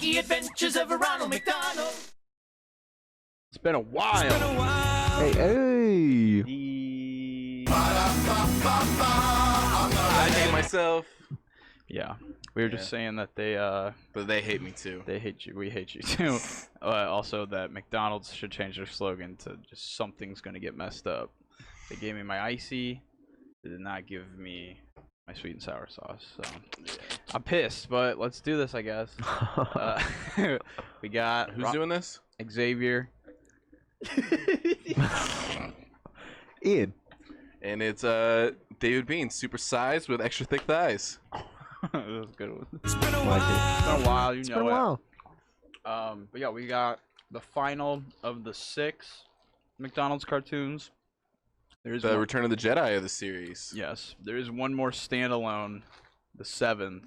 wacky adventures of Ronald McDonald. It's been a while. It's been a while. Hey, hey. I hate myself. Yeah, we were just saying that But they hate me too. they hate you. We hate you too. Also, that McDonald's should change their slogan to just something's gonna get messed up. They gave me my icy. They did not give me my sweet and sour sauce. So I'm pissed, but let's do this, I guess. We got Who's doing this? Xavier. Ian. And it's David Bean, supersized with extra thick thighs. That was a good one. It's been a Like it. It's been a while, you It's know been a while. it. But yeah, we got the final of the 6 McDonald's cartoons. There's The Return of the Jedi of the series. Yes, there is one more standalone, the 7th.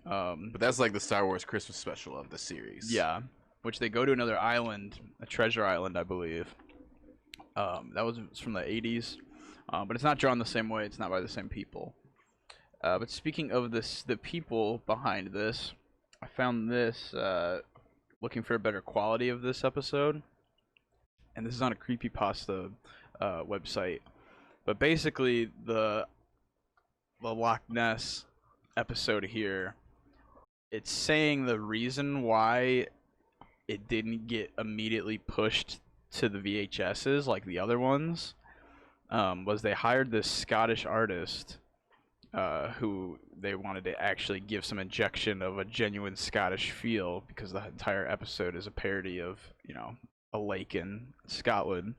But that's like the Star Wars Christmas special of the series. Yeah, which they go to another island, a treasure island, I believe. That was from the 80s, but it's not drawn the same way. It's not by the same people. But speaking of this, the people behind this, I found this looking for a better quality of this episode, and this is on a creepypasta website. But basically, the Loch Ness episode here, it's saying the reason why it didn't get immediately pushed to the VHSs like the other ones was they hired this Scottish artist who they wanted to actually give some injection of a genuine Scottish feel, because the entire episode is a parody of, you know, a lake in Scotland.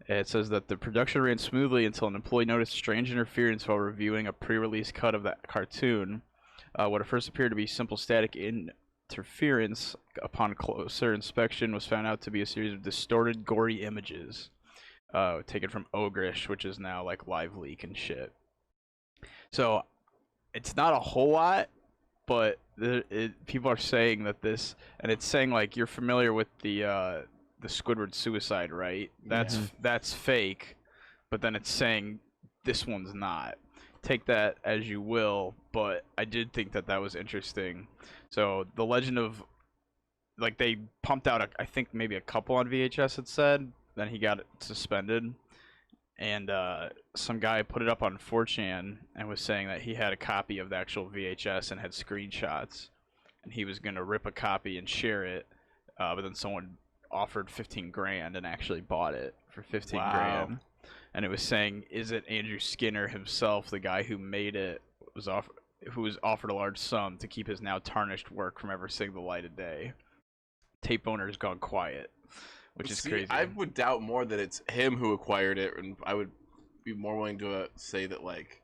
It says that the production ran smoothly until an employee noticed strange interference while reviewing a pre-release cut of that cartoon. What at first appeared to be simple static interference, upon closer inspection, was found out to be a series of distorted, gory images taken from Ogrish, which is now like Live Leak and shit. So it's not a whole lot, but people are saying that this, and it's saying like, you're familiar with the Squidward suicide, right? That's fake, but then it's saying this one's not. Take that as you will, but I did think that was interesting. So the legend of, like, they pumped out I think maybe a couple on VHS, it said, then he got it suspended, and some guy put it up on 4chan and was saying that he had a copy of the actual VHS and had screenshots, and he was gonna rip a copy and share it, but then someone offered 15 grand and actually bought it for 15 grand. And it was saying, is it Andrew Skinner himself, the guy who made it, who was offered a large sum to keep his now tarnished work from ever seeing the light of day? Tape owner's gone quiet, which is crazy. I would doubt more that it's him who acquired it, and I would be more willing to say that like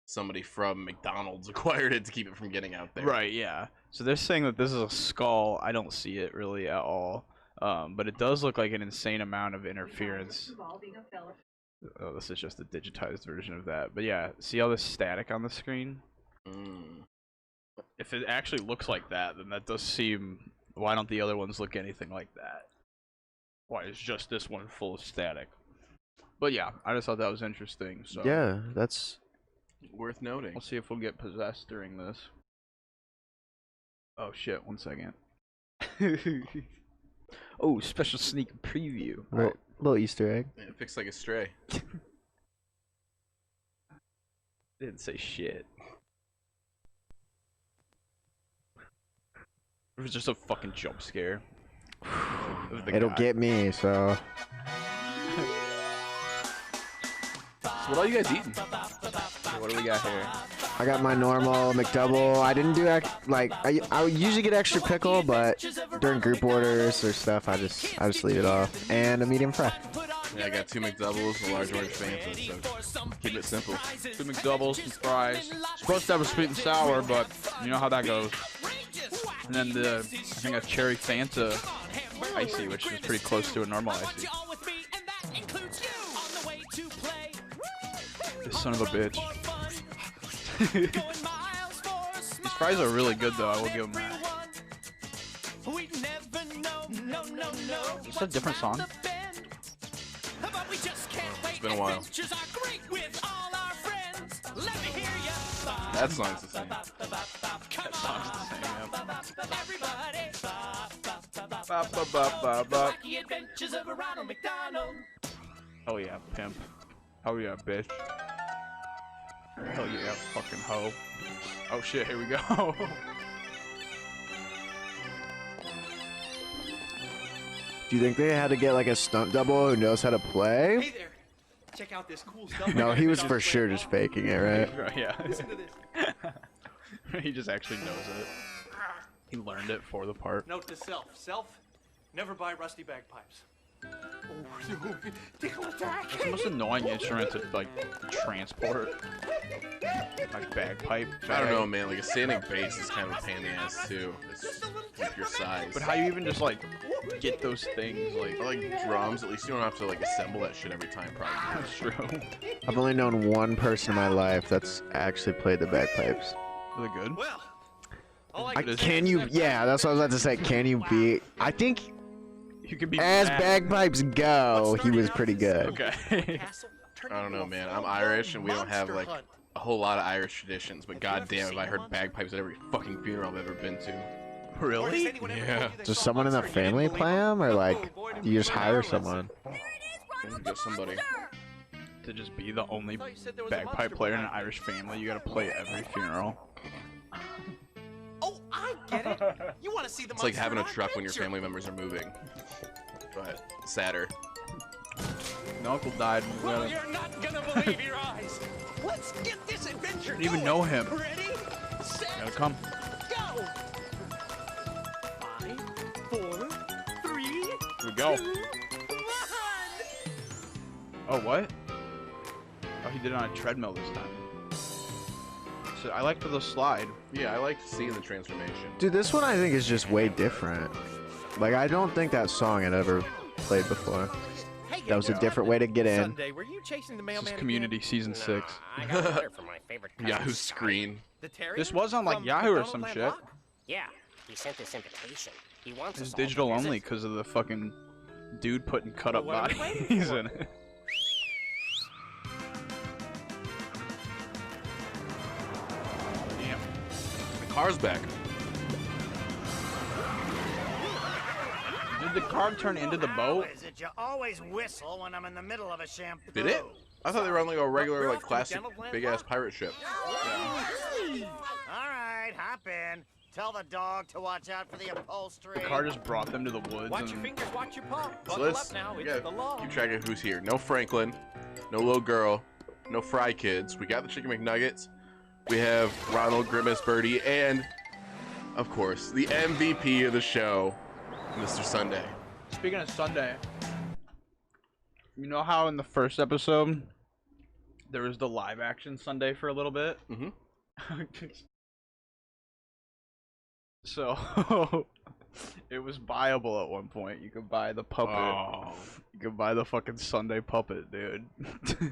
somebody from McDonald's acquired it to keep it from getting out there. Right, yeah. So they're saying that this is a skull. I don't see it really at all, but it does look like an insane amount of interference. Oh, this is just a digitized version of that. But yeah, see all this static on the screen? If it actually looks like that, then that does seem... Why don't the other ones look anything like that? Why is just this one full of static? But yeah, I just thought that was interesting. So Yeah, that's Worth noting. we'll see if we'll get possessed during this. Oh shit, 1 second. Oh, special sneak preview. little Easter egg. Yeah, fixed like a stray. Didn't say shit. It was just a fucking jump scare. It'll get me, so. So what are you guys eating? What do we got here? I got my normal McDouble. I didn't do I usually get extra pickle, but during group orders or stuff, I just leave it off. And a medium fry. Yeah, I got 2 McDoubles, a large orange Fanta, so keep it simple. 2 McDoubles, some fries. Supposed to have a sweet and sour, but you know how that goes. And then I think a cherry Fanta icy, which is pretty close to a normal icy. This son of a bitch. These fries are really good, though. I will give them that. Is this a different song? It's been a while. That song's the same. That song's the same, yeah. Everybody, Ba, ba, ba, ba, the ba. wacky adventures of Ronald McDonald. Oh yeah, pimp. Oh yeah, bitch. Hell yeah, fucking hoe. Oh shit, here we go. Do you think they had to get like a stunt double who knows how to play? Hey there. Check out this cool stuff. No, he was for sure just faking it, right? Yeah. Listen to this. He just actually knows it. He learned it for the part. Note to self. Self, never buy rusty bagpipes. Oh, no. Tickle attack. It's the most annoying instrument to like transport. Like bagpipe. I don't know, man. Like a standing bass is kind of a pain in the ass too. It's like your size. But how you even just like get those things like? Or like drums, at least you don't have to like assemble that shit every time. Probably. That's true. I've only known one person in my life that's actually played the bagpipes. Are they good? Well, all Can you? Yeah, that's what I was about to say. Can you beat? I think You could be as mad. bagpipes go, he was pretty good. Okay. I don't know, man. I'm Irish and we don't have like a whole lot of Irish traditions. But goddamn, if I heard bagpipes at every fucking funeral I've ever been to. Really? Yeah. Does someone in the family play them, or like do you just hire someone? Get somebody. To just be the only bagpipe player in an Irish family, you gotta play every funeral. Oh, I get it. You want to see the It's like having a truck when your family members are moving, but sadder. My uncle died. And we Well, gotta- you're not gonna believe your eyes. Let's get this adventure didn't even going. know him. Ready, set, Gotta come. go. 5, 4, 3, Here we go. 2, 1. Oh, what? Oh, he did it on a treadmill this time. So I liked the slide. Yeah, I like seeing the transformation. Dude, this one I think is just way different. Like I don't think that song had ever played before. That was a different way to get in. Sunday, were you chasing the This mailman is again? Community Season 6. I got a letter from my favorite cousin. Yahoo screen. The terrier? This was on like From Yahoo or some McDonaldland shit. Loch? Yeah, he sent this invitation. He wants It's us all to digital visit. only because of the fucking dude putting cut up Well, what are we waiting bodies for? in it. Damn. The car's back. Did the car turn into the boat? Is it you always whistle when I'm in the middle of a shampoo? Did it? I thought they were on like a regular, We're like off to classic, McDonaldland big ass Loch. pirate ship. All right, hop in. Tell the dog to watch out for the upholstery. The car just brought them to the woods. Watch your And fingers, watch your paw. So Buckle let's up now, we it's gotta the law. keep track of who's here. No Franklin, no little girl, no Fry Kids. We got the Chicken McNuggets. We have Ronald Grimace Birdie, and of course the MVP of the show, Mr. Sunday. Speaking of Sunday, you know how in the first episode there was the live action Sunday for a little bit? Mhm. So it was buyable at one point. You could buy the puppet. Oh You could buy the fucking Sunday puppet, dude.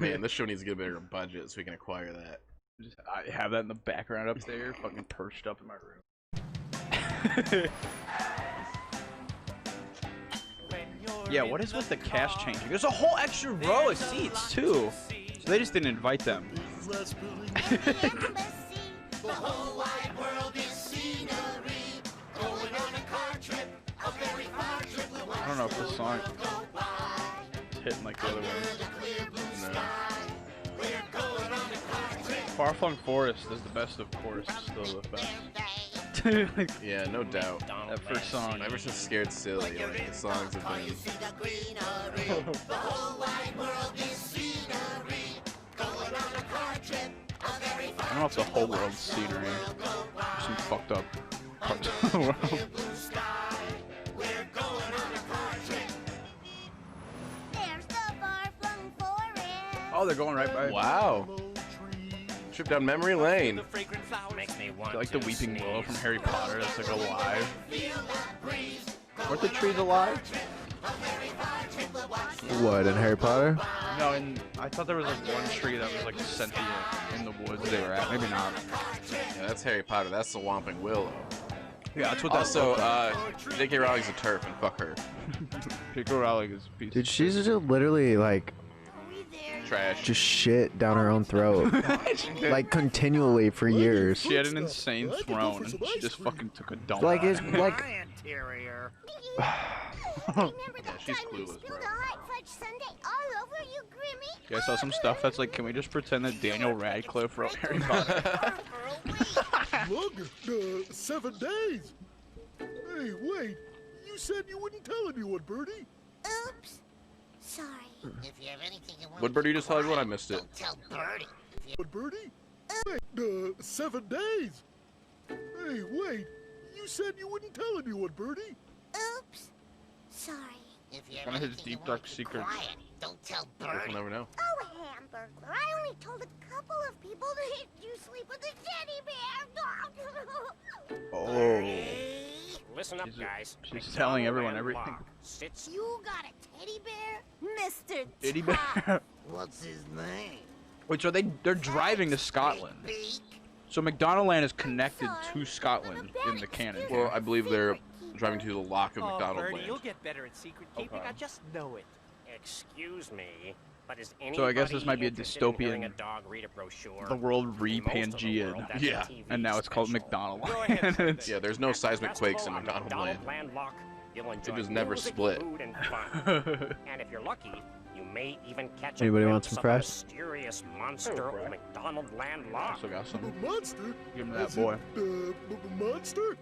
man, this show needs to get a bigger budget so we can acquire that. Just, I have that in the background up there, fucking perched up in my room. Yeah, what is with the cast changing? There's a whole extra row of seats too. So they just didn't invite them. The whole wide world is scenery. Going on a car trip, a very far trip. We'll I don't know if this song is hitting like the other ones. No. Far Flung Forest is the best, of course. Still the best. Yeah, no doubt. That first song. Ever since Scared Silly, like, the songs have been. The whole wide world is scenery. Going on a car trip, a very I don't know if the whole world's scenery. There's some fucked up parts of the world. blue sky. We're going on a car trip. There's the far-flung forest. Oh, they're going right by. Wow. Trip down memory lane. The fragrant flowers. Makes me want Like the to Weeping Willow sneeze. from Harry Potter that's like alive. Weren't the trees alive? What in Harry Potter? No, and I thought there was like one tree that was like sentient in the woods they were at. Maybe not. Yeah, that's Harry Potter. That's the Whomping Willow. Yeah, that's what Also, J.K. Rowling's a turf, and fuck her. Pico Rowling is a piece. Dude, she's just literally like Trash. just shit down her own throat, like continually for years. She had an insane throne, and she just fucking took a dump. Like it's My like interior. Remember that she's time you clueless, spilled bro. a hot fudge sundae all over you, Grimmy? Yeah, I saw some stuff that's like, can we just pretend that Daniel Radcliffe wrote Harry Potter? Longer, 7 days. Hey, wait. You said you wouldn't tell anyone, Birdie. Oops. Sorry. If you have anything you want What Birdie just tell everyone? I missed it. don't tell Birdie. But Birdie? Wait, 7 days. Hey, wait. You said you wouldn't tell anyone, Birdie. Oops. Sorry. If you have One of his anything you deep, want dark to keep secrets. quiet, don't tell We'll Birdie. never know. Oh, Hamburglar, I only told a couple of people that you sleep with a teddy bear. Oh. Listen up, She's- guys. she's telling everyone McDonaldland everything. Loch sits You got a teddy bear? Mr. Itty Tough. bear. What's his name? Wait, so they're driving to Scotland. Beak. So McDonaldland is connected Sorry, to Scotland in the canon. Well, I believe they're driving to the Loch of Oh, McDonald Bertie, you'll Land. get better at secret keeping. Okay. I just know it. Excuse me, but is anybody So I guess this might be a interested in hearing dystopian- a dog read a brochure? The world Most of the re-Pangean. world, that's Yeah. a TV And now it's called special. Go ahead, McDonaldland. Sunday. Yeah, there's no At the seismic quakes in festival on McDonald Land. McDonaldland Loch, you'll enjoy just never music, split. food, and fun. And if you're lucky, you may even catch Anybody a want glimpse some of fresh? a mysterious monster of McDonaldland Loch. Also got some. A monster? Give him that As boy. in, monster?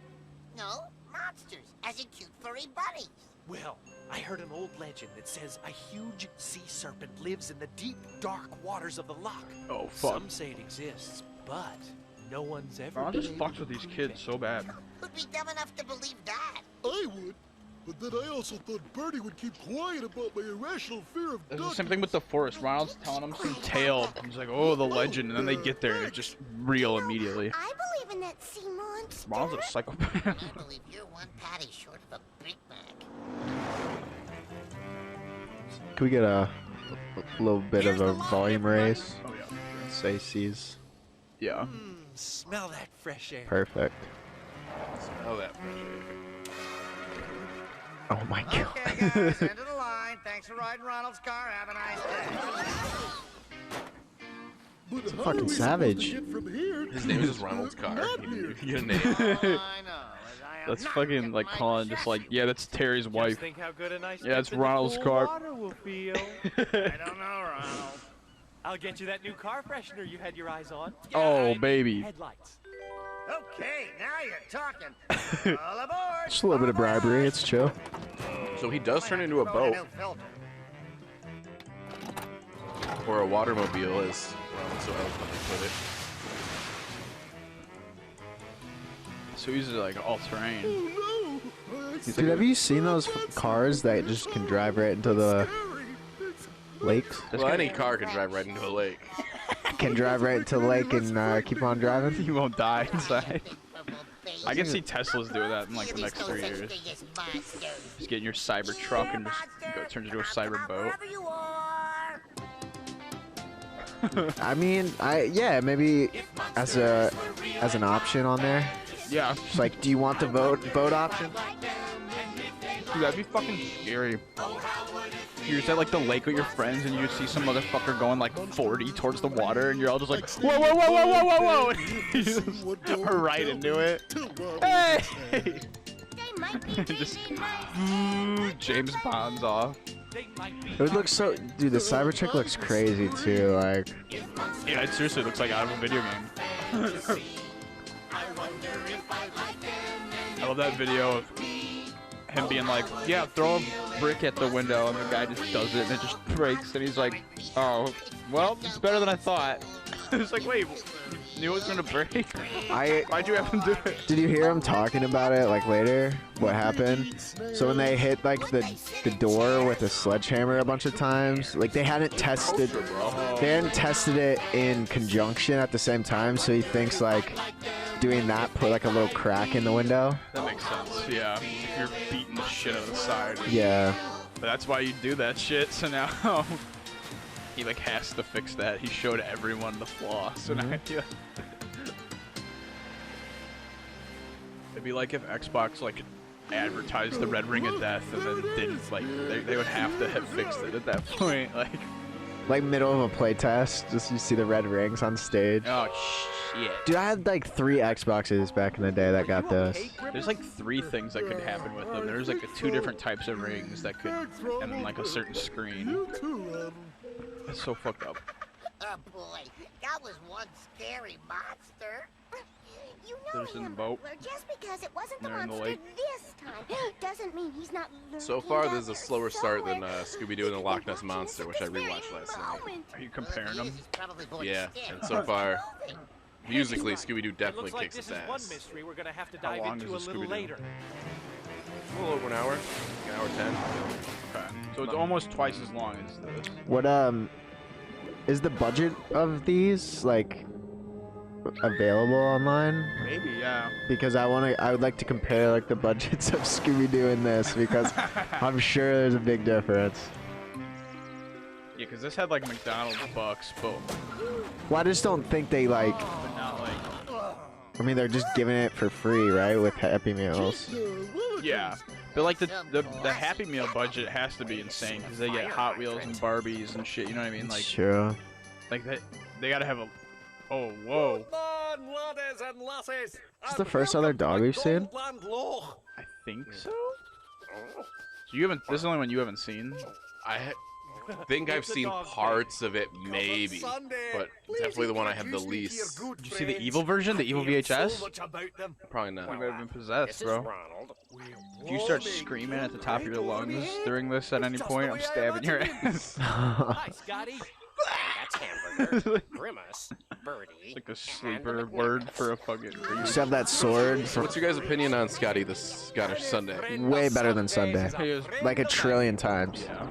No, monsters, as in cute furry bunnies. Well, I heard an old legend that says a huge sea serpent lives in the deep, dark waters of the loch. Oh fuck. Some say it exists, but no one's ever Ron been just able fucks with to these prove kids it. so bad. Who'd be dumb enough to believe that? I would. But then I also thought Birdie would keep quiet about my irrational fear of It's the ducks. same thing with the forest. Ronald's telling them some tale. He's like, oh, the legend, and then they get there and it's just real immediately. I believe in that sea monster. Ronald's a psychopath. I believe you're one patty short of a Big Mac. Can we get a little bit of a volume raise? Oh yeah. Say C's. Yeah. Smell that fresh air. Perfect. Oh, that. Oh my god. Okay, guys, end of the line. Thanks for riding Ronald's car. Have a nice day. But how fucking are we savage. supposed to get from here His name is just Ronald's car. Not You here. can get a name. I know. As I am That's not fucking getting like my calling just like, yeah, that's Terry's Just wife. think how good a nice Yeah, it's dip in the Ronald's cool car. water will feel. I don't know, Ronald. I'll get you that new car freshener you had your eyes on. Oh, baby. Headlights. Okay, now you're talking. All aboard. Just a little bit of bribery. It's chill. So he does turn into a Throw in boat, new filter. or a watermobile, as Ronald so eloquently put it. So he's like all terrain. Oh no! Dude, have you seen those cars that just can drive right into the lakes? Well, any car can drive right into a lake. Can drive right into the lake and keep on driving? He won't die inside. Baby. I can see Teslas doing that in like the There's next no 3 such years. thing as monsters. Just get in your cyber truck and just go turns into a cyber boat. Wherever you are. I mean, yeah, maybe as an option on there. Yeah, It's like, do you want the boat option? dude, that'd be fucking scary. You're just at like the lake with your friends and you just see some motherfucker going like 40 towards the water and you're all just like, whoa, whoa, whoa, whoa, whoa, whoa, whoa! And you just right into it. Hey! They might be Just really nice. James Bond's off. They might be It would look so, dude. The Cybertruck looks crazy too. Like, Yeah, it seriously looks like out of a video game. I love that video of him being like, yeah, throw a brick at the window, and the guy just does it, and it just breaks, and he's like, oh, well, it's better than I thought. It's like, wait, you knew it was gonna break? Why'd you have him do it? did you hear him talking about it like later? What happened? So when they hit like the door with a sledgehammer a bunch of times, like they hadn't tested it in conjunction at the same time. So he thinks like doing that put like a little crack in the window. That makes sense, yeah. If you're beating the shit out of the side. Yeah. But that's why you do that shit, so now he like has to fix that. He showed everyone the flaw, so now yeah. It'd be like if Xbox like advertised the Red Ring of Death and then didn't like they would have to have fixed it at that point. Like Like middle of a playtest, just you see the red rings on stage. Oh shit. Dude, I had like 3 Xboxes back in the day that got this. There's like 3 things that could happen with them. There's like 2 different types of rings that could, and then like a certain screen. You too, Ronald. It's so fucked up. Oh boy, that was one scary monster. You know There's in the him, boat. Butler. Just because it wasn't the They're in the monster lake. this time doesn't mean he's not So lurking far, down this is a there slower start than somewhere. Scooby-Doo and the Loch Ness Monster, which I This very rewatched last night. moment. Are you comparing them? Yeah, and so far, musically, Scooby-Doo It definitely looks like kicks this its is one ass. mystery we're gonna have to How dive long into a is a little Scooby-Doo? later. A little over an hour, like an hour 10. Okay. So it's almost twice as long as this. What is the budget of these like available online? Maybe, yeah. Because I would like to compare like the budgets of Scooby-Doo and this because I'm sure there's a big difference. Yeah, because this had like McDonald's bucks, but Well, I just don't think they like. not like. I mean, they're just giving it for free, right? With Happy Meals. Yeah. But like the Happy Meal budget has to be insane because they get Hot Wheels and Barbies and shit. You know what I mean? Like, Sure. like they gotta have a. Oh, whoa. Is this the first other dog we've seen? I think so. So you haven't. This is the only one you haven't seen. I think I've seen parts of it, maybe, but definitely the one I have the least. Did you see the evil version, the evil VHS? Probably not. You might have been possessed, This is bro. Ronald. If you start screaming at the top of your lungs during this at any point, I'm stabbing your ass. Hi, Scotty. That's Hamburger. Grimace. Birdie. It's like a sleeper word for a fucking You creep. still have that sword So from what's your guys' opinion on Scotty the Scottish Sunday? way better than Sunday. Like a trillion times. Yeah.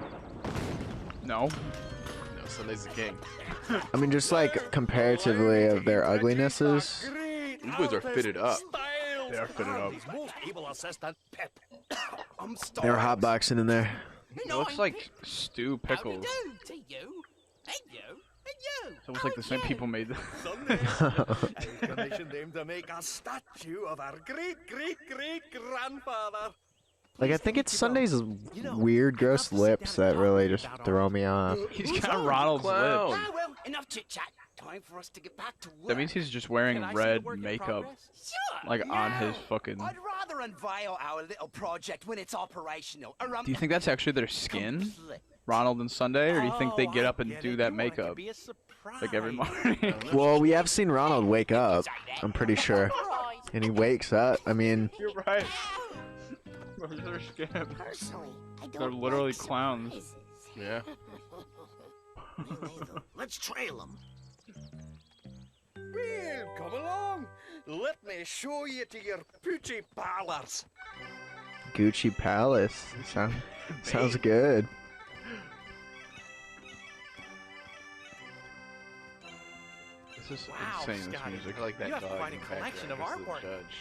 No. No, Sunday's the king. I mean, just like comparatively of their uglinesses. These boys are fitted up. They are fitted up. They were hotboxing in there. It looks like stew pickles. It's almost like the same people made them. I commissioned them to make a statue of our great-great-great-grandfather. Like, I think it's Sunday's weird, gross lips that really just throw me off. He's got Ronald's Clown. lips. Well, enough chit-chat. Time for us to get back to work. That means he's just wearing Can I see red the work in makeup, progress? Sure, like on now. his fucking. I'd rather unveil our little project when it's operational. Do you think that's actually their skin, Complete. Ronald and Sunday, or do you think they get up and get do it. that You want it to makeup be a surprise. like every morning? Well, we have seen Ronald wake up, I'm pretty sure. And he wakes up. I mean, You're right. Where's their skin? Personally, I don't They're literally like clowns. surprises. Yeah. Let's trail them. Well, come along. Let me show you to your poochie parlors. Gucci Palace. Sounds good. This is Wow, insane, this Scotty. music. I like that You have dog quite a in the collection of background, artwork. Mr. Judge.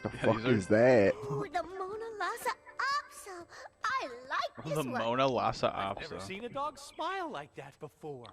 The Yeah, fuck these are- is that? Oh, the Mona Lisa Opso. I like this The one. Mona Lisa I've never Opsa. seen a dog smile like that before.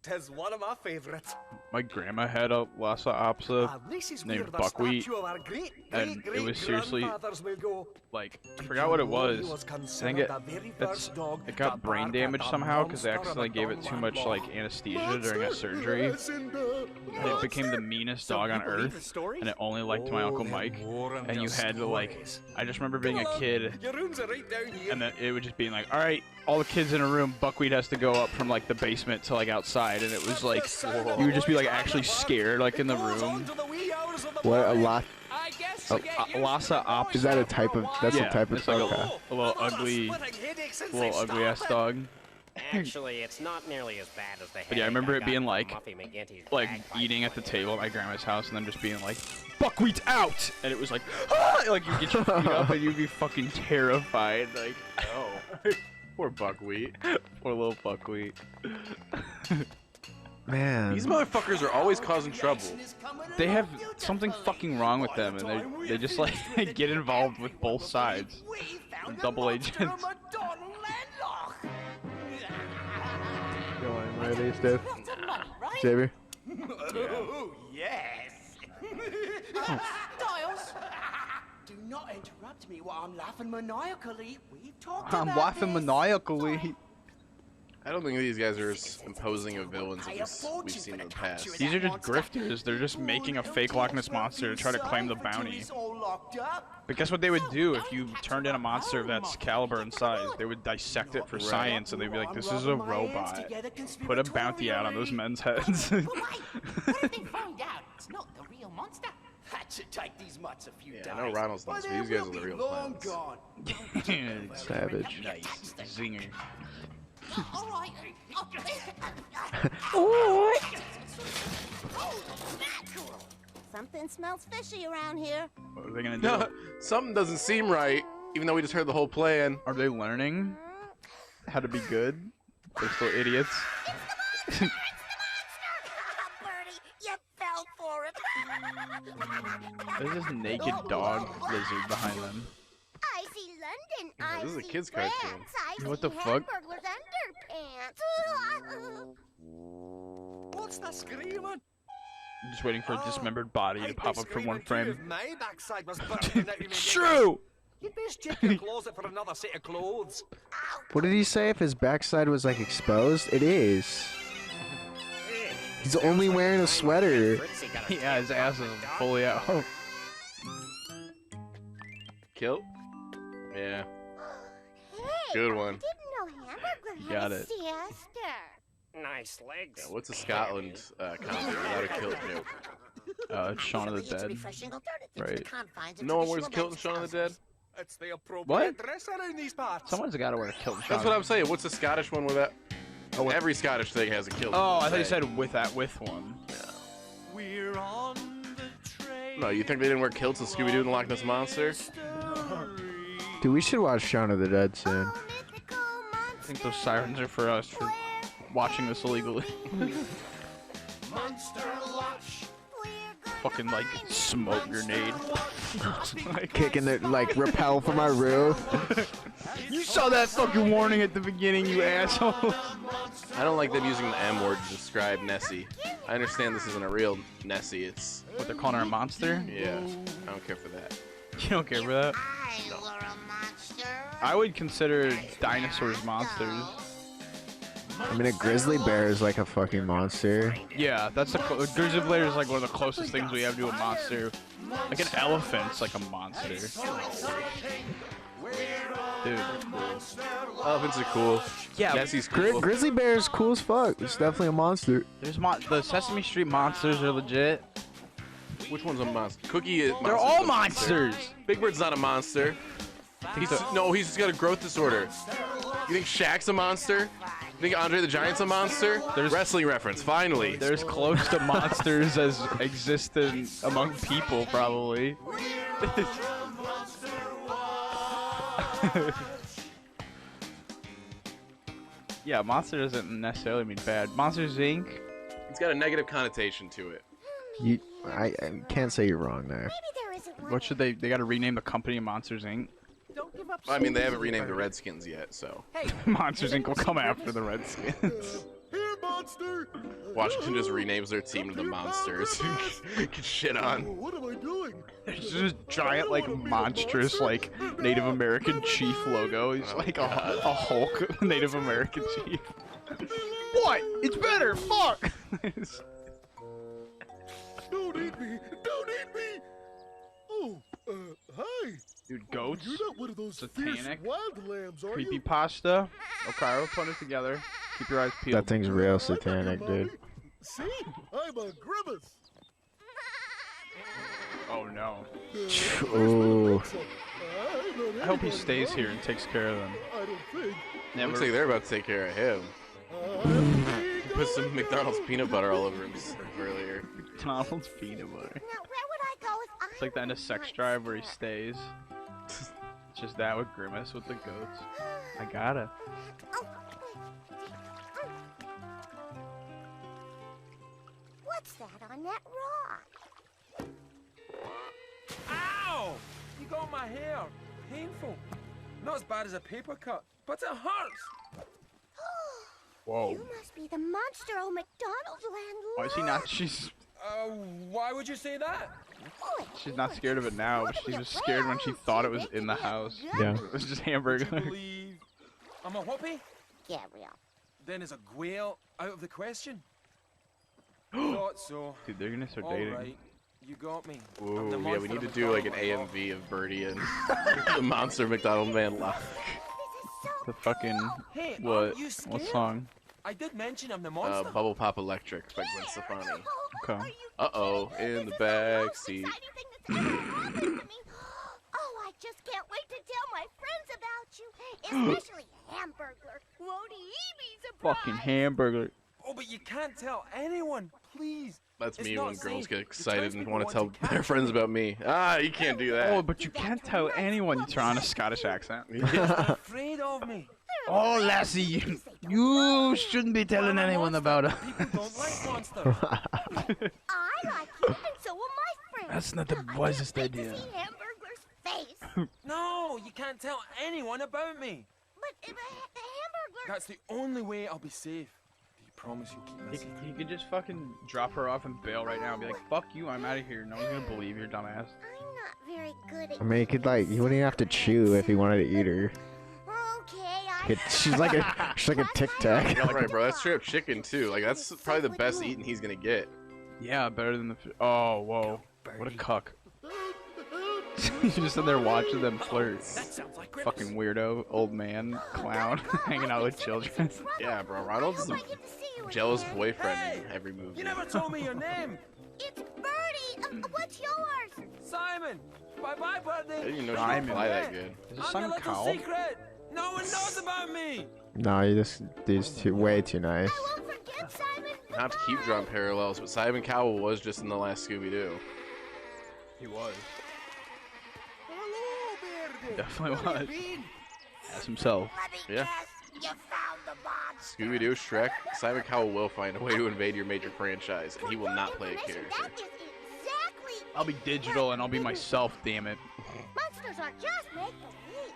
Tis one of my favorites. My grandma had a Lhasa Apso. This is named where the Buckwheat, statue of our great, and great, it was seriously, grandfathers will go. like, I Did forgot you what it know was. he I think considered the very first dog it got to brain bark damage at the somehow because they monster accidentally of gave it too much, McDonaldland like, Loch. anesthesia during a surgery. And it became the meanest So dog you on believe earth, the stories? and it only liked my Uncle Oh, Mike. they're more than And you just had to, like, stories. I just remember being Come a on, kid, Your rooms are right down here. and then it would just be like, all right, all the kids in a room, Buckwheat has to go up from, like, the basement to, like, outside, and it was, like, you would just be, like, actually scared, like, in the room. What a lot. Lhasa Apso. Is that a type of? That's Yeah, a type of. it's like Okay. a little ugly ass dog. Actually, it's not nearly as bad as the But yeah, I remember it being like like eating at the table at my grandma's house and then just being like, Buckwheat's out! And it was like, ah! Like you get your feet up and you'd be fucking terrified. Like, Oh. Poor Buckwheat. poor little Buckwheat. Man. These motherfuckers are always causing trouble. They have something fucking wrong with them and they just like get involved with both sides. They're double agents. Going ready, Steph. Xavier. Oh, yes. Styles, do not interrupt me while I'm laughing maniacally. We've talked I'm about laughing this. maniacally. I don't think these guys are as imposing of villains as we've seen in the past. These are just grifters. They're just making a fake Loch Ness monster to try to claim the bounty. But guess what they would do if you turned in a monster of that caliber and size? They would dissect it for science, and they'd be like, "This is a robot. Put a bounty out on those men's heads." What if they find out it's not the real monster? That should take these mutts a few days. Yeah, I know Ronald's nuts, but these guys are the real clowns. Savage. Nice zinger. All right. Something smells fishy around here. What are they gonna do? Something doesn't seem right, even though we just heard the whole plan. Are they learning how to be good? They're still idiots. Bertie, you fell for it. There's this naked dog lizard behind them. I see London. I this is a see kid's France. cartoon. I What see the fuck? Hamburglar's underpants. What's the screaming? I'm just waiting for a dismembered body to pop up from one frame. My backside was burning out. It's true! You'd best check your closet for another set of clothes. What did he say if his backside was like exposed? It is. He's only wearing a sweater. Yeah, his ass is fully out. Kilt? Yeah. Hey, Good one. I didn't know Hamburglar Got had a it. siesta. Nice legs. Yeah, what's a Scotland comedy without a kilt joke? It's Shaun of the Dead. Right. No one wears a kilt in Shaun of the Dead? It's the appropriate What? dress around these parts. Someone's got to wear a kilt. in That's Shaun what of I'm saying. What's a Scottish one with that? Oh, what- Every Scottish thing has a kilt. Oh, I thought you said with one. We're on the train. No, you think they didn't wear kilts in Scooby-Doo and the Loch Ness Monster? Dude, we should watch Shaun of the Dead soon. I think those sirens are for us for watching this illegally. Fucking like smoke grenade. Like, Kicking it, like, rappel from our roof. you saw that fucking warning at the beginning, you asshole. I don't like them using the M word to describe Nessie. I understand this isn't a real Nessie. It's What, they're calling her a monster? yeah. I don't care for that. You don't care for that? I were a monster. I would consider dinosaurs monsters. I mean, a grizzly bear is like a fucking monster. Yeah, that's a grizzly bear is like one of the closest things we have to a monster. Like an elephant's like a monster. Dude, Elephants are cool. yeah. Nessie's cool. Grizzly bear is cool as fuck. It's definitely a monster. There's the Sesame Street monsters are legit. Which one's a monster? Cookie is. They're Monster's all a monster. monsters. Big Bird's not a monster. No, he's just got a growth disorder. You think Shaq's a monster? You think Andre the Giant's a monster? There's- Wrestling reference, finally. They're as close to monsters as exist among people, probably. Yeah, monster doesn't necessarily mean bad. Monsters Inc. It's got a negative connotation to it. I can't say you're wrong there. Maybe there isn't one. What should they got to rename the company Monsters Inc. Don't give up. I mean, they haven't renamed the Redskins yet, so. Monsters Inc. will come after the Redskins. Here, monster. Washington just renames their team to the Monsters. Get shit on. What am I doing? There's this giant, like, monstrous, like, Native American chief logo. He's like a Hulk Native American chief. What? It's better. Fuck. Don't eat me! Don't eat me! Oh, hi. Dude, goats. You're not one of those fierce Satanic. wild lambs, are you? Creepypasta. Okay, we'll put it together. Keep your eyes peeled. That thing's real I got you, satanic, Mommy. dude. See? I'm a grimace. Oh no. Ooh. I hope he stays here and takes care of them. I don't think. Never. Looks like they're about to take care of him. Put some McDonald's peanut butter all over him earlier. McDonald's peanut butter. Now, where would I go if I It's like the end of Sex Drive where he stays. It's just that with Grimace with the goats. I gotta. Oh, what's that on that rock? Ow! You got my hair. Painful. Not as bad as a paper cut, but it hurts. Whoa. You must be the monster old McDonaldland Why is he not? She's Why would you say that? she's not scared of it now, but she was scared when she thought it was in the house. Yeah. It was just hamburger. Believe I'm a whoopee? Gabriel. Then is a Gwail out of the question? Thought so. Dude, they're gonna start All dating. right, you got me. I'm the Ooh, yeah, we monster need to of do like an McDonaldland Loch. AMV of Birdie and the monster McDonaldland Loch. The fucking Hey, what? aren't you What scared? song? I did mention I'm the monster. Bubble Pop Electric by Gwen Stefani. Okay. Uh-oh, in the back seat. Oh, I just can't wait to tell my friends about you, especially Hamburglar. Won't he be surprised? Fucking hamburger. Oh, but you can't tell anyone, please. That's It's me not when girls safe. get The excited and townspeople want to tell want to their catch friends you. about me. Ah, you can't do that. Oh, but you can't tell anyone you turn on a Scottish accent. Afraid of me. Oh, lassie, you shouldn't be telling I'm a anyone monster. about it. People don't like monsters. I like you, and so will my friends. That's not the wisest I can't wait idea. to see Hamburglar's face. No, you can't tell anyone about me. But if Hamburglar... That's the only way I'll be safe. Do you promise you'll keep missing? You could just fucking drop her off and bail right now and be like, fuck you, I'm out of here. No one's gonna believe your dumb ass. I'm not very good at... I mean, you could like, you wouldn't even have to chew if you wanted to eat her. Okay, She's like a Tic Tac. Yeah, right, bro. That's straight up chicken too. Like that's probably the best eating he's gonna get. Yeah, better than the. Oh, whoa. What a cuck. You just sit there watching them flirt. That sounds like Grimace. Fucking weirdo, old man, clown, hanging out with children. Yeah, bro. Ronald's the jealous boyfriend in every movie. You never told me your name. It's Birdie. What's yours? Simon. Bye-bye, I buddy. didn't even know she Simon. could fly that good. Is this I'm Simon your little Cowell? secret. No one knows about me. No, you just these too way too nice. I won't forget Simon. Not to keep drawing parallels, but Simon Cowell was just in the last Scooby-Doo. He was. Hello, Birdie. Definitely Where you was. been? As himself. Let me Yeah. guess. You found the monster. Scooby-Doo, Shrek, Simon Cowell will find a way to invade your major franchise, and he will not play a Information, character. That is exactly... I'll be digital and I'll be myself, damn it. Monsters are just make-believe.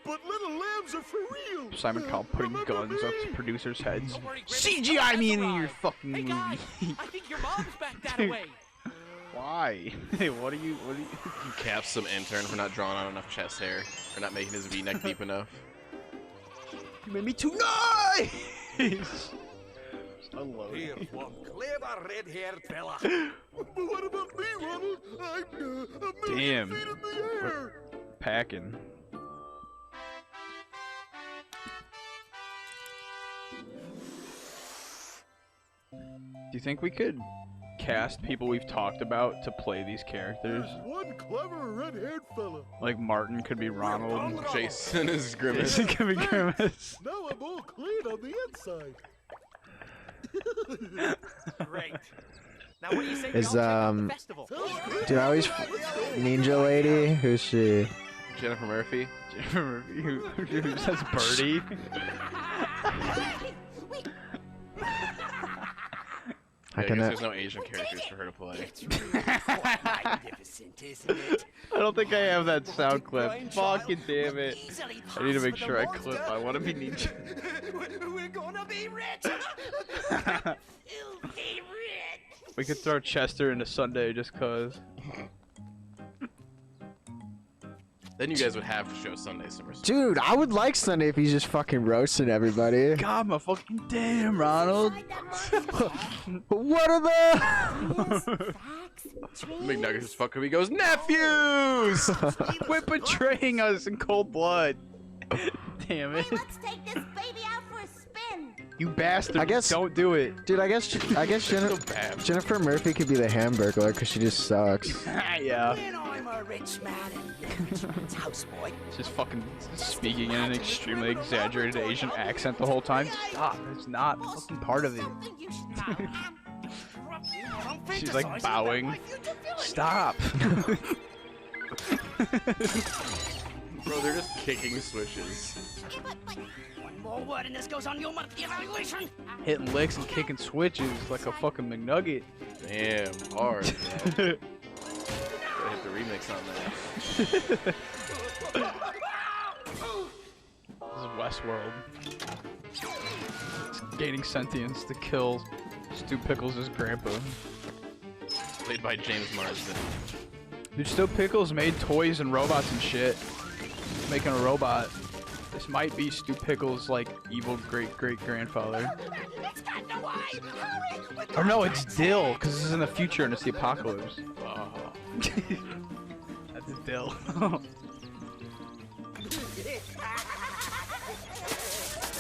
But little lambs are for real. Simon Cowell putting Remember guns up me? to producers' heads. Don't worry, Grimace. CGI me into your Arrived. fucking Hey movie. guys, I think your mom's back that Dude. way. Why? Hey, what are you? He caps some intern for not drawing on enough chest hair, for not making his V-neck deep enough. You made me too nice! Unload. Here's one clever red-haired fella. But what about me, Ronald? I'm a million Damn. feet in the air. Packing. Do you think we could cast people we've talked about to play these characters? There's one clever red-haired fella. Like Martin could be Ronald. Jason is Grimace. Jason could be Grimace. Now I'm all clean on the inside. Great. Now what do you say we Is, all check out the um, festival? Dude, I always Ninja Lady. Who's she? Jennifer Murphy. Jennifer Murphy, who says Birdie. I Yeah, I can. guess there's no Asian characters for her to play. Magnificent, isn't it? I don't think I have that sound clip. Fucking damn it. I need to make sure I clip. I want to be Ninja. We're gonna be rich. Filthy rich. We could throw Chester into Sunday just cause. Then you guys would have to show Sunday Summer. Dude, I would like Sunday if he's just fucking roasting everybody. God, my fucking damn, Ronald. What are the? McNuggets is fucking. He goes, nephews. Quit betraying us in cold blood. Damn it. Hey, let's take this baby out for a spin. You bastard. I guess- Don't do it. Dude, I guess Jennifer Murphy could be the Hamburglar because she just sucks. Yeah. When I'm a rich man and rich man's houseboy. Just fucking speaking in an extremely exaggerated Asian accent the whole time. Stop. It's not fucking part of it. Something you should know. She's like bowing. Stop. Bro, they're just kicking switches. One more word and this goes on your monthly evaluation. Hitting licks and kicking switches like a fucking McNugget. Damn, hard. Bro. Gotta hit the remix on that. This is Westworld. It's gaining sentience to kill Stu Pickles' grandpa. Played by James Marsden. Dude, Stu Pickles made toys and robots and shit. Making a robot. This might be Stu Pickles' like evil great-great-grandfather. It's got no eye. Hurry! Or no, it's Dill, because this is in the future and it's the apocalypse. Oh. That's Dill.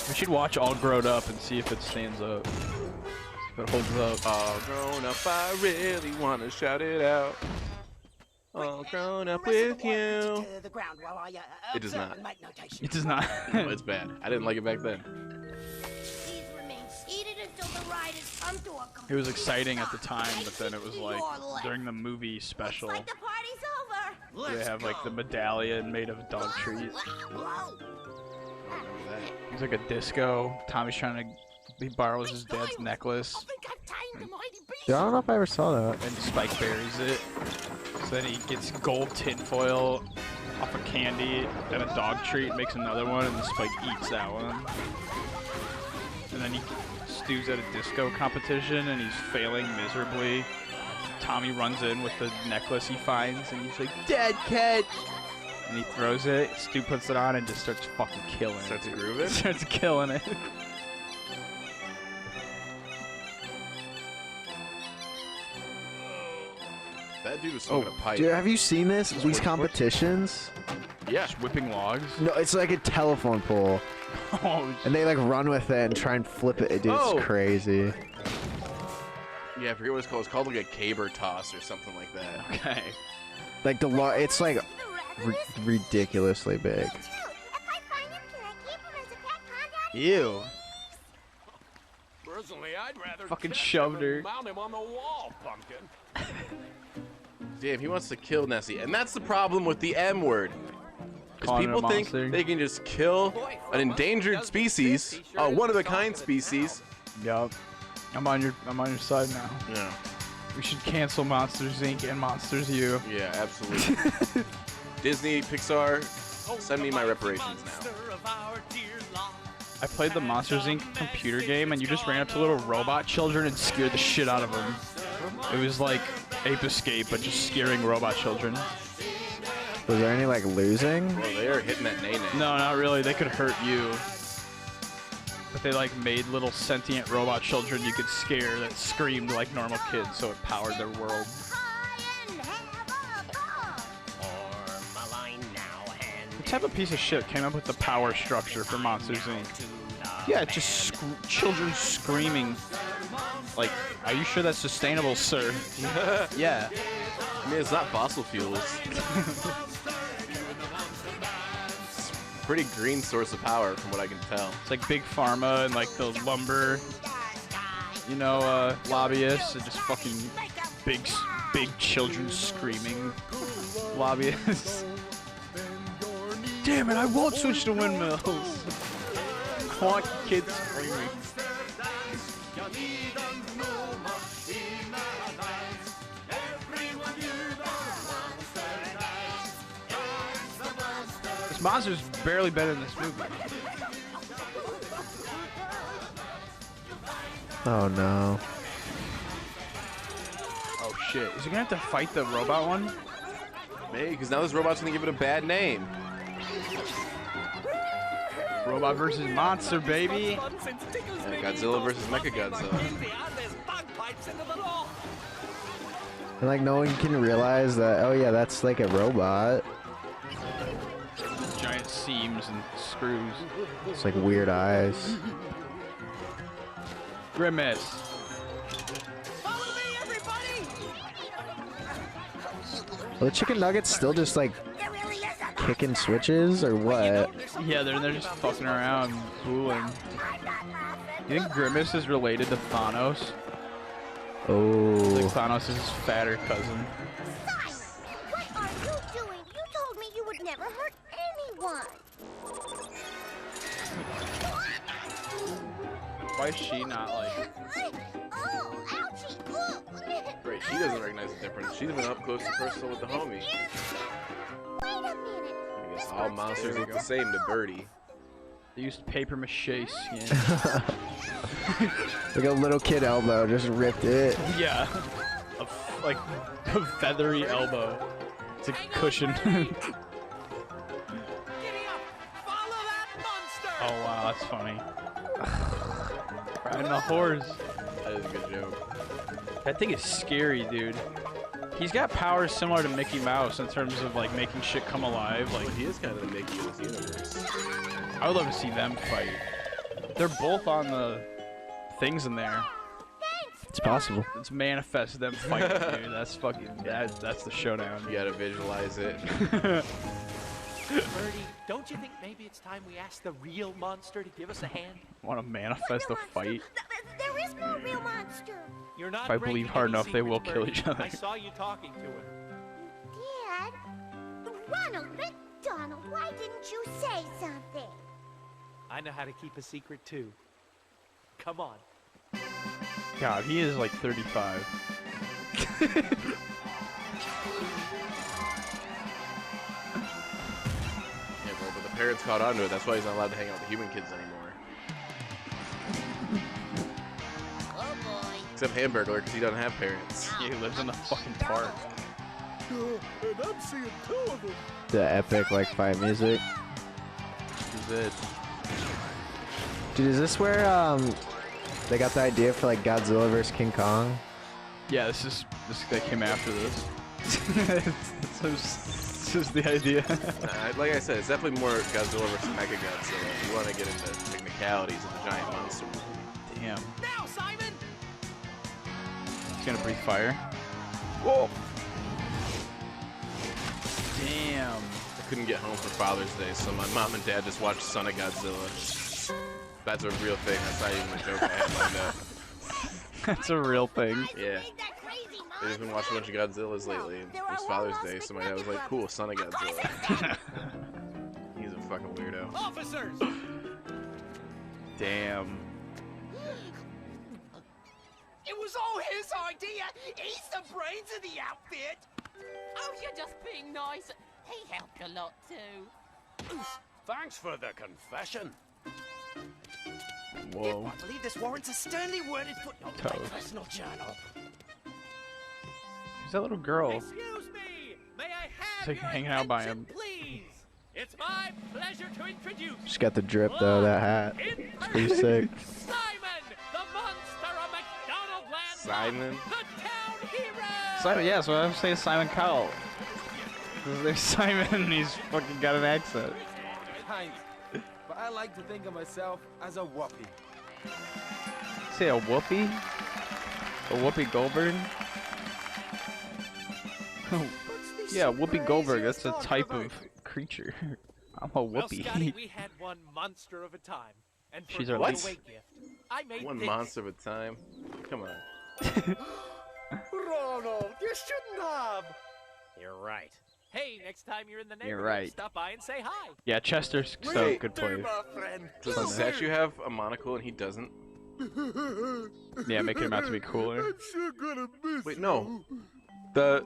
We should watch All Grown Up and see if it stands up. If it holds up. All grown up, I really want to shout it out. All grown up with you. The ground while I, It does not. make notation. It does not. No, it's bad. I didn't like it back then. Please remain seated until the ride has come to a It was exciting at the time, but then it was like during the movie special, Like the party's over. they have like the medallion made of dog treat. It's like a disco. Tommy's trying to. He borrows his dad's necklace, I think I've tamed the mighty beast. Yeah, I don't know if I ever saw that. and Spike buries it. So then he gets gold tinfoil off a candy and a dog treat, makes another one, and Spike eats that one. And then Stu's at a disco competition and he's failing miserably. Tommy runs in with the necklace he finds and he's like, "Dead cat!" And he throws it. Stu puts it on and just starts fucking killing Starts it. grooving? Starts killing it. That dude was smoking a pipe. Dude, have you seen this? These what- competitions? Yeah. Just whipping logs. No, it's like a telephone pole, Oh, and they like run with it and try and flip it. Dude, Oh. it's crazy. Yeah, I forget what it's called. It's called like a caber toss or something like that. okay. Like it's like ridiculously big. If I find him, can I keep him as a pet contact? Ew. Personally, I'd rather Fucking catch shoved him her. and mount him on the wall, pumpkin. Damn, he wants to kill Nessie. And that's the problem with the M word. Is Calling it a people think monster. they can just kill an endangered species, a one-of-a-kind species. Yup. I'm on your side now. Yeah. We should cancel Monsters Inc. and Monsters U. Yeah, absolutely. Disney, Pixar, send me my reparations now. I played the Monsters Inc. computer game, and you just ran up to little robot children and scared the shit out of them. It was like Ape Escape, but just scaring robot children. Was there any like losing? Well, they are hitting that nay-nay. No, not really. They could hurt you. But they like made little sentient robot children you could scare that screamed like normal kids, so it powered their world. What type of piece of shit came up with the power structure for Monsters Inc.? Yeah, it's just children screaming. Like, are you sure that's sustainable, sir? Yeah. I mean, it's not fossil fuels. It's a pretty green source of power, from what I can tell. It's like big pharma and like the lumber, lobbyists and just fucking big children screaming lobbyists. Damn it, I won't switch to windmills. I want kids screaming. This monster's barely better than this movie. Oh no. Oh shit, is he gonna have to fight the robot one? Maybe, because now this robot's gonna give it a bad name. Robot versus monster, baby. Yeah, Godzilla versus Mechagodzilla. And like no one can realize that. Oh yeah, that's like a robot. Giant seams and screws. It's like weird eyes. Grimace. Follow me, everybody! Are the chicken nuggets still just like There really is a kicking switches or what? Yeah, they're just fucking around, fooling. I'm not laughing. You think Grimace is related to Thanos? Oh. Like Thanos is his fatter cousin. What are you doing? You told me you would never hurt anyone. Why is she not like? Oh, ouchie. Ooh. Right, she doesn't recognize the difference. She's been up close and personal with the homie. Wait a minute. I guess all monsters look the same to Birdie. They used paper mache skin. Like a little kid elbow just ripped it. Yeah, like a feathery elbow. It's a cushion. Giddy up! Follow that Oh, that's funny. Riding a horse. That is a good joke. That thing is scary, dude. He's got powers similar to Mickey Mouse in terms of like making shit come alive. Like He is kind of the Mickey of this universe. I would love to see them fight. They're both on the things in there. It's possible. Let's manifest them fighting, dude. That's fucking that's the showdown. You gotta visualize it. Birdie, don't you think maybe it's time we ask the real monster to give us a hand? Want to manifest a fight? There is no real monster. You're not If I breaking believe hard any enough, they will secrets, kill Birdie. each other. I saw you talking to him. Dad? Ronald McDonald, why didn't you say something? I know how to keep a secret too. Come on. God, he is like 35. Yeah, bro, but the parents caught on to it. That's why he's not allowed to hang out with the human kids anymore. Oh boy. Except Hamburglar, because he doesn't have parents. He lives in the fucking park. And I'm seeing 2 of them. The epic like fight music. This is it. Dude, is this where they got the idea for like Godzilla vs King Kong? Yeah, this that came after this. This is the idea. Like I said, it's definitely more Godzilla versus Mechagodzilla. If you want to get into technicalities of the giant monster. Damn. Now, Simon! He's gonna breathe fire. Whoa. Damn. I couldn't get home for Father's Day, so my mom and dad just watched Son of Godzilla. That's a real thing. That's not even a joke I had lined up. That's a real thing. Yeah. They've just been watching a bunch of Godzillas lately. And it was Father's Day, so my dad was like, cool, Son of Godzilla. He's a fucking weirdo. Officers! Damn. It was all his idea! He's the brains of the outfit! Oh, you're just being nice. He helped a lot too. Thanks for the confession. Whoa. I believe this warrants a sternly worded footnote in my Toad. personal journal. Who's that little girl? Excuse me! May I have Like your hanging out by attention, him. please? It's my pleasure to introduce She's got the drip though, that hat. in It's pretty sick. Simon, the monster of McDonaldland Simon? Loch, the town hero! Simon, yeah, so I'm saying Simon Cowell. His name's Simon and he's fucking got an accent. Thanks, but I like to think of myself as a whoopee. Say a whoopee? A Whoopi Goldberg? Yeah, Whoopi Goldberg, that's a type of creature. I'm a Well, whoopee. Scotty, we had one monster of a time. And for She's a our giveaway lead. gift, I made One this. monster of a time. Come on. Ronald, you shouldn't have. You're right. Hey, next time you're in the You're neighborhood, right. stop by and say hi. Yeah, Chester Stone, good play. Does the statue have a monocle and he doesn't? Yeah, making him out to be cooler. I'm sure gonna miss Wait, no. The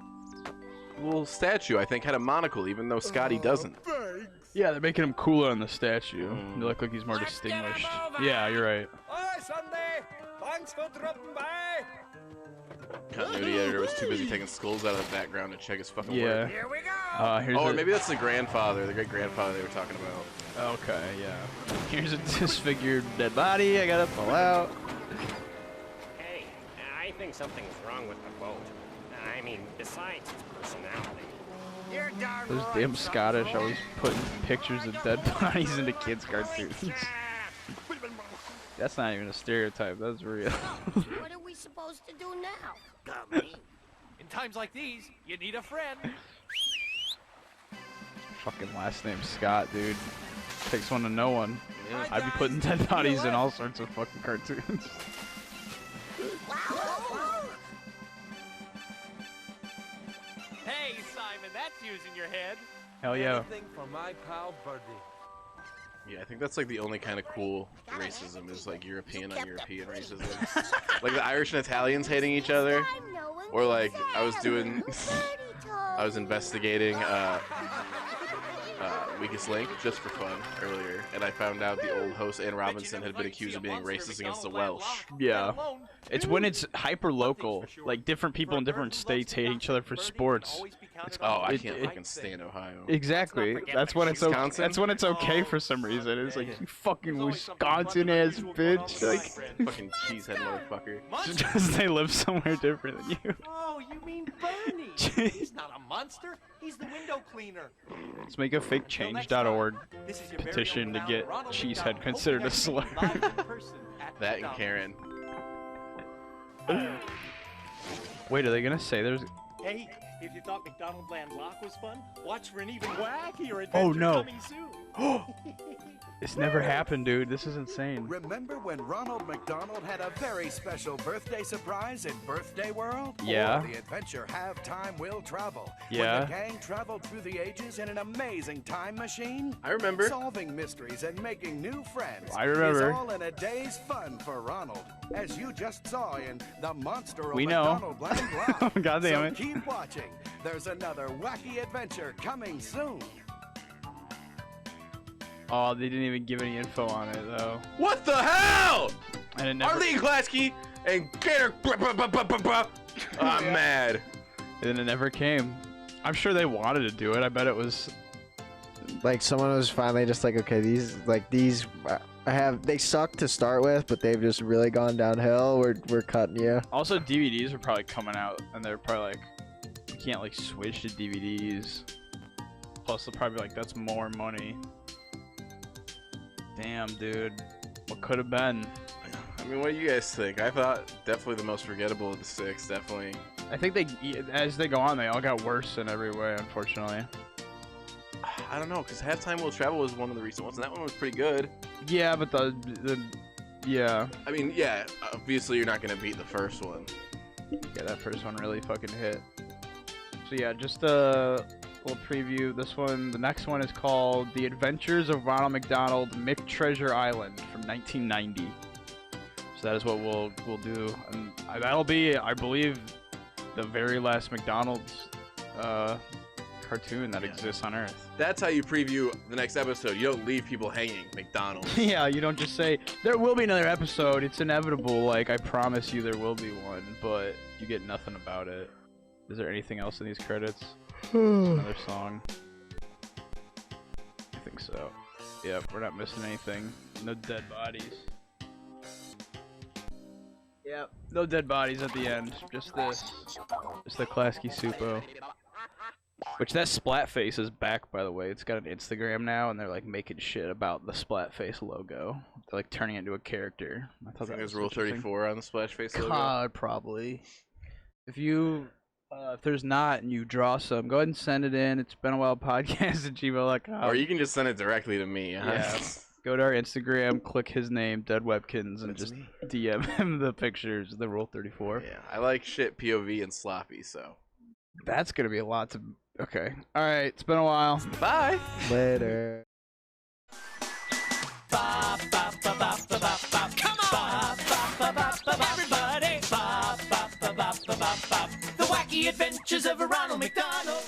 little statue, I think, had a monocle, even though Scotty doesn't. Thanks. Yeah, they're making him cooler on the statue. They look like he's more distinguished. Yeah, you're right. Hi, Sunday. Thanks for dropping by. Continuity editor was too busy taking skulls out of the background to check his fucking Yeah. work. Here we go. Here's Oh, or a, maybe that's the grandfather, the great-grandfather they were talking about. Okay, yeah. Here's a disfigured dead body. I gotta pull out. Hey, I think something's wrong with the boat. I mean, besides its personality. You're darn Those right, damn son. Scottish always putting pictures of dead bodies into kids' cartoons. That's not even a stereotype. That's real. What are we supposed to do now? Come in. In times like these, you need a friend. Fucking last name Scott, dude. Takes one to know one. Yeah. I'd be putting dead bodies in all sorts of fucking cartoons. Hey, Simon, that's using your head. Hell yeah. Anything for my pal Birdie. Yeah, I think that's like the only kind of cool racism is like European on European racism. Like the Irish and Italians hating each other. Or like I was doing, I was investigating Weakest Link just for fun earlier, and I found out the old host Ann Robinson had been accused of being racist against the Welsh. Yeah. It's when it's hyper local, like different people in different states hate each other for sports. I can't fucking stand Ohio. Exactly. That's when it's okay. That's when it's okay for some reason. It's like you fucking Wisconsin ass bitch. Like fucking cheesehead motherfucker. just they live somewhere different than you. Oh, you mean Bernie? He's not a monster. He's the window cleaner. Let's make a fake change.org This is your very petition own to get Ronald cheesehead McDonald. considered a Hope you slur. guys can be live in person at That and McDonald's. Karen. Wait, are they gonna say there's? Hey, if you thought McDonaldland Loch was fun, watch for an even wackier adventure Oh, no. coming soon. It's never happened, dude. This is insane. Remember when Ronald McDonald had a very special birthday surprise in Birthday World? Yeah. Or the adventure Have Time Will Travel. Yeah. When the gang traveled through the ages in an amazing time machine. I remember. Solving mysteries and making new friends. I remember. Is all in a day's fun for Ronald, as you just saw in The Monster of We know. McDonaldland Loch. God damn So it. keep watching. There's another wacky adventure coming soon. Oh, they didn't even give any info on it though. What the hell? And it never. Arlene Klasky and Gator. I'm mad. And it never came. I'm sure they wanted to do it. I bet it was. Like someone was finally just like, okay, these they suck to start with, but they've just really gone downhill. We're cutting you. Also, DVDs are probably coming out, and they're probably like, you can't like switch to DVDs. Plus, they'll probably be like, that's more money. Damn, dude. What could have been? I mean, what do you guys think? I thought definitely the most forgettable of the six. Definitely. I think as they go on, they all got worse in every way, unfortunately. I don't know, because Have Time Will Travel was one of the recent ones, and that one was pretty good. Yeah, but yeah. I mean, yeah, obviously you're not going to beat the first one. Yeah, that first one really fucking hit. So yeah, just a little preview. This one, the next one is called The Adventures of Ronald McDonald, McTreasure Island from 1990. So that is what we'll do, and that'll be, I believe, the very last McDonald's cartoon that exists on Earth. That's how you preview the next episode. You don't leave people hanging. McDonald's. Yeah, you don't just say, there will be another episode, it's inevitable, like, I promise you there will be one, but you get nothing about it. Is there anything else in these credits? Another song? I think so. Yep, we're not missing anything. No dead bodies. Yep, no dead bodies at the end. Just this. Just the Klasky Supo. Which that Splatface is back, by the way. It's got an Instagram now, and they're like making shit about the Splatface logo. They're like turning it into a character. I thought that There's was Rule interesting. 34 on the Splash Face logo. God, probably. If there's not and you draw some, go ahead and send it in. It's been a while podcast@gmail.com. Or you can just send it directly to me. Yeah. Go to our Instagram, click his name, Dead Webkins, and just DM him the pictures, the Rule 34. Yeah, I like shit POV and sloppy, so. That's going to be a lot to... Okay. All right. It's been a while. Bye. Later. Everybody! The Wacky Adventures of Ronald McDonald!